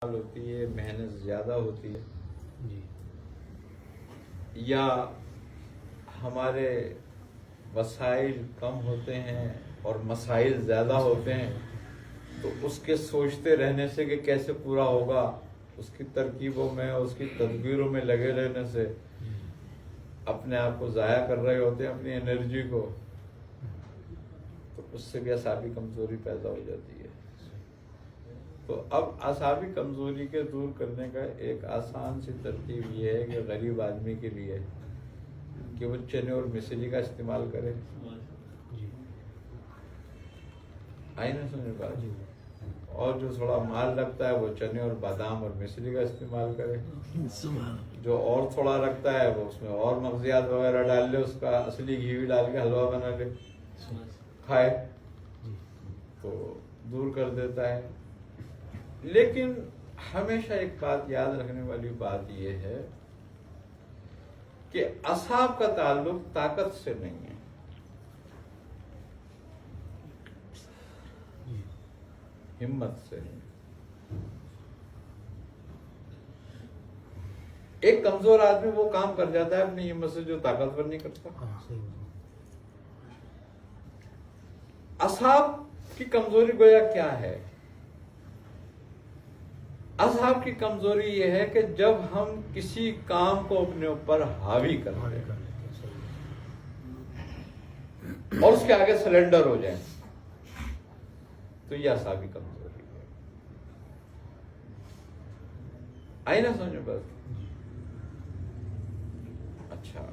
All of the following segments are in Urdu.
ہوتی ہے، محنت زیادہ ہوتی ہے جی یا ہمارے وسائل کم ہوتے ہیں اور مسائل زیادہ ہوتے ہیں، تو اس کے سوچتے رہنے سے کہ کیسے پورا ہوگا، اس کی ترکیبوں میں، اس کی تدبیروں میں لگے رہنے سے اپنے آپ کو ضائع کر رہے ہوتے ہیں، اپنی انرجی کو، تو اس سے بھی اعصابی کمزوری پیدا ہو جاتی ہے۔ تو اب اعصابی کمزوری کے دور کرنے کا ایک آسان سی ترتیب یہ ہے کہ غریب آدمی کے لیے کہ وہ چنے اور مسری کا استعمال کرے۔ جی آئی نا سمجھ بات؟ اور جو تھوڑا مال رکھتا ہے وہ چنے اور بادام اور مسری کا استعمال کرے۔ جو اور تھوڑا رکھتا ہے وہ اس میں اور مغزیات وغیرہ ڈال لے، اس کا اصلی گھی بھی ڈال کے حلوہ بنا لے، کھائے تو دور کر دیتا ہے۔ لیکن ہمیشہ ایک بات یاد رکھنے والی بات یہ ہے کہ اعصاب کا تعلق طاقت سے نہیں ہے، ہمت سے ہے۔ ایک کمزور آدمی وہ کام کر جاتا ہے اپنی ہمت سے جو طاقتور نہیں کرتا۔ اعصاب کی کمزوری گویا کیا ہے؟ اعصاب کی کمزوری یہ ہے کہ جب ہم کسی کام کو اپنے اوپر حاوی کرتے ہیں اور اس کے آگے سلنڈر ہو جائیں تو یہ اعصابی کمزوری ہے۔ آئی نا سمجھو بس؟ اچھا،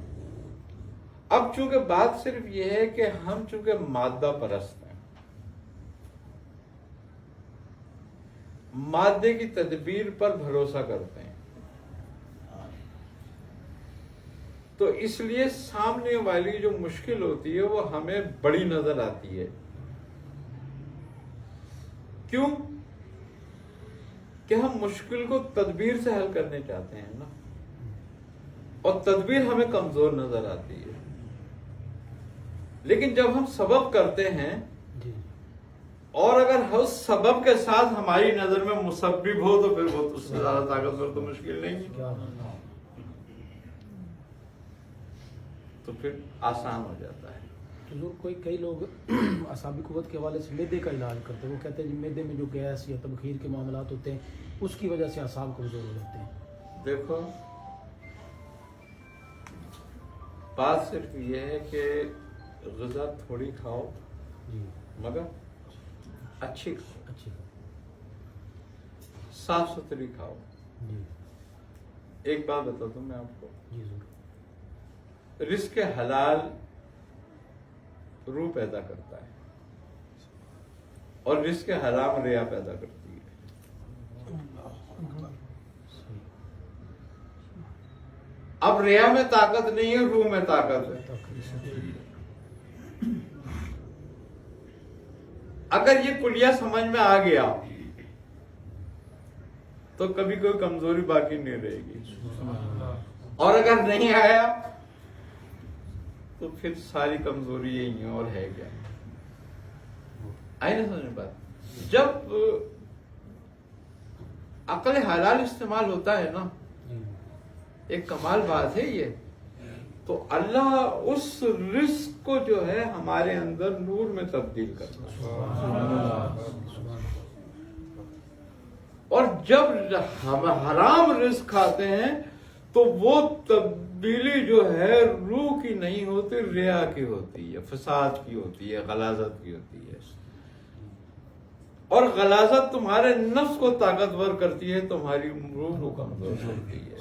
اب چونکہ بات صرف یہ ہے کہ ہم چونکہ مادہ پرست ہیں، مادے کی تدبیر پر بھروسہ کرتے ہیں، تو اس لیے سامنے والی جو مشکل ہوتی ہے وہ ہمیں بڑی نظر آتی ہے۔ کیوں؟ کہ ہم مشکل کو تدبیر سے حل کرنے چاہتے ہیں نا، اور تدبیر ہمیں کمزور نظر آتی ہے۔ لیکن جب ہم سبب کرتے ہیں اور اگر اس سبب کے ساتھ ہماری نظر میں مسبب ہو تو پھر وہ اس سے زیادہ طاقتور تو مشکل نہیں ہے، تو پھر آسان ہو جاتا ہے۔ کئی لوگ اعصابی قوت کے حوالے سے معدے کا علاج کرتے ہیں، وہ کہتے ہیں جی معدے میں جو گیس یا تبخیر کے معاملات ہوتے ہیں اس کی وجہ سے اعصاب کمزور ہو جاتے ہیں۔ دیکھو، بات صرف یہ ہے کہ غذا تھوڑی کھاؤ جی مگر اچھی کھاؤ، اچھی صاف ستھری کھاؤ۔ جی ایک بات بتا دوں میں آپ کو، جی ضرور۔ رزق حلال روح پیدا کرتا ہے اور رزق حرام ریا پیدا کرتی ہے۔ اب ریا میں طاقت نہیں ہے، روح میں طاقت ہے۔ اگر یہ کلیہ سمجھ میں آ گیا تو کبھی کوئی کمزوری باقی نہیں رہے گی، اور اگر نہیں آیا تو پھر ساری کمزوری یہی ہے اور ہے کیا۔ آئی نا سمجھ بات؟ جب عقل حلال استعمال ہوتا ہے نا، ایک کمال بات ہے یہ، تو اللہ اس رزق کو جو ہے ہمارے اندر نور میں تبدیل کرتا ہے۔ اور جب ہم حرام رزق کھاتے ہیں تو وہ تبدیلی جو ہے روح کی نہیں ہوتی، ریا کی ہوتی ہے، فساد کی ہوتی ہے، غلاظت کی ہوتی ہے۔ اور غلاظت تمہارے نفس کو طاقتور کرتی ہے، تمہاری روح کو کمزور کرتی ہے،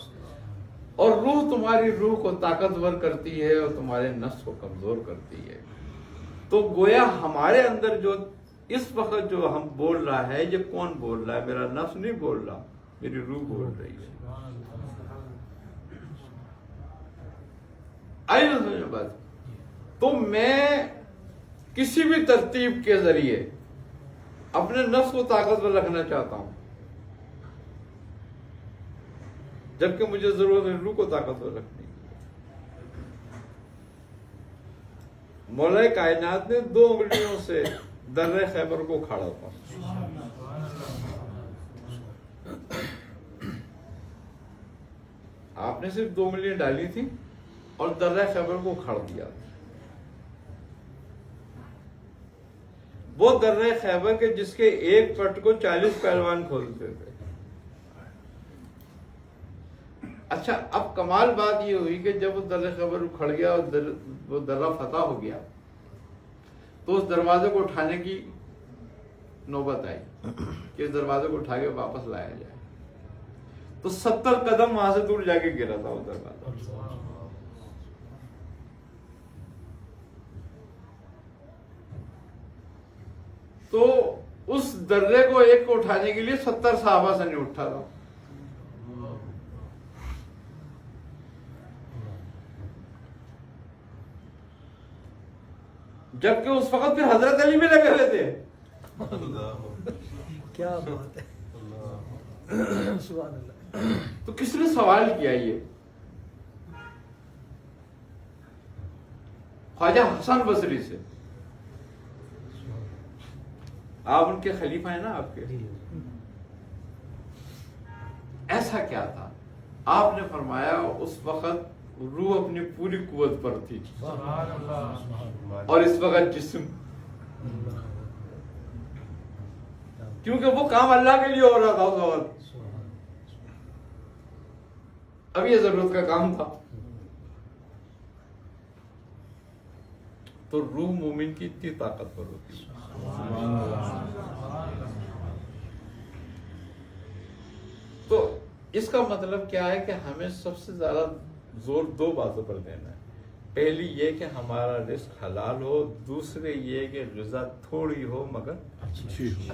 اور روح تمہاری روح کو طاقتور کرتی ہے اور تمہارے نفس کو کمزور کرتی ہے۔ تو گویا ہمارے اندر جو اس وقت جو ہم بول رہا ہے، یہ کون بول رہا ہے؟ میرا نفس نہیں بول رہا، میری روح بول رہی ہے۔ آئی نا سمجھ بات؟ تو میں کسی بھی ترتیب کے ذریعے اپنے نفس کو طاقتور رکھنا چاہتا ہوں، جبکہ مجھے ضرورت ہے روح کو طاقتور رکھنے کی۔ مولا کائنات نے 2 انگلیوں سے درہ خیبر کو کھاڑا تھا، آپ نے صرف 2 ملین ڈالی تھی اور درہ خیبر کو اکھاڑ دیا. وہ درہ خیبر کے جس کے ایک پٹ کو 40 پہلوان کھولتے تھے. اچھا اب کمال بات یہ ہوئی کہ جب وہ درہ خیبر اکھڑ گیا اور وہ درہ فتح ہو گیا تو اس دروازے کو اٹھانے کی نوبت آئی کہ اس دروازے کو اٹھا کے واپس لایا جائے. تو 70 قدم وہاں سے دور جا کے گرا تھا وہ دروازہ. تو اس درے کو ایک کو اٹھانے کے لیے 70 صحابہ سے نہیں اٹھا تھا. جبکہ اس وقت پھر حضرت علی بھی لگے ہوئے تھے. کیا بات ہے. سبحان اللہ. تو کس نے سوال کیا یہ؟ خواجہ حسن بصری سے. آپ ان کے خلیفہ ہیں نا آپ کے. ایسا کیا تھا؟ آپ نے فرمایا اس وقت روح اپنی پوری قوت پر تھی اور اس وقت جسم، کیونکہ وہ کام اللہ کے لیے ہو رہا تھا اس وقت. اب یہ ضرورت کا کام تھا. تو روح مومن کی اتنی طاقتور ہوتی ہے. تو اس کا مطلب کیا ہے کہ ہمیں سب سے زیادہ زور 2 باتوں پر دینا ہے. پہلی یہ کہ ہمارا رزق حلال ہو، دوسرے یہ کہ غذا تھوڑی ہو مگر اچھی ہو.